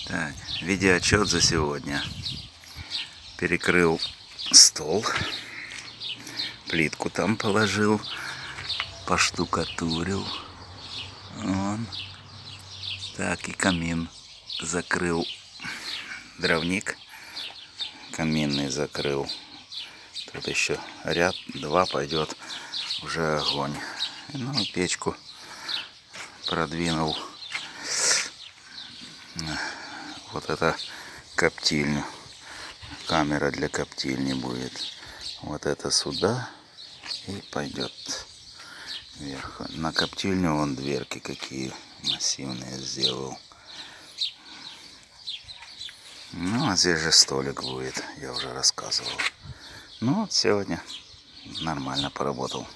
Так, видеоотчет за сегодня. Перекрыл стол, плитку там положил, поштукатурил. Вон. Так, и камин закрыл. Дровник каминный закрыл. Тут еще ряд, два пойдет уже огонь. Ну, печку продвинул. Вот это коптильню. Камера для коптильни будет. Вот это сюда и пойдет вверх. На коптильню вон дверки какие массивные сделал. Ну, а здесь же столик будет, я уже рассказывал. Ну, вот сегодня нормально поработал.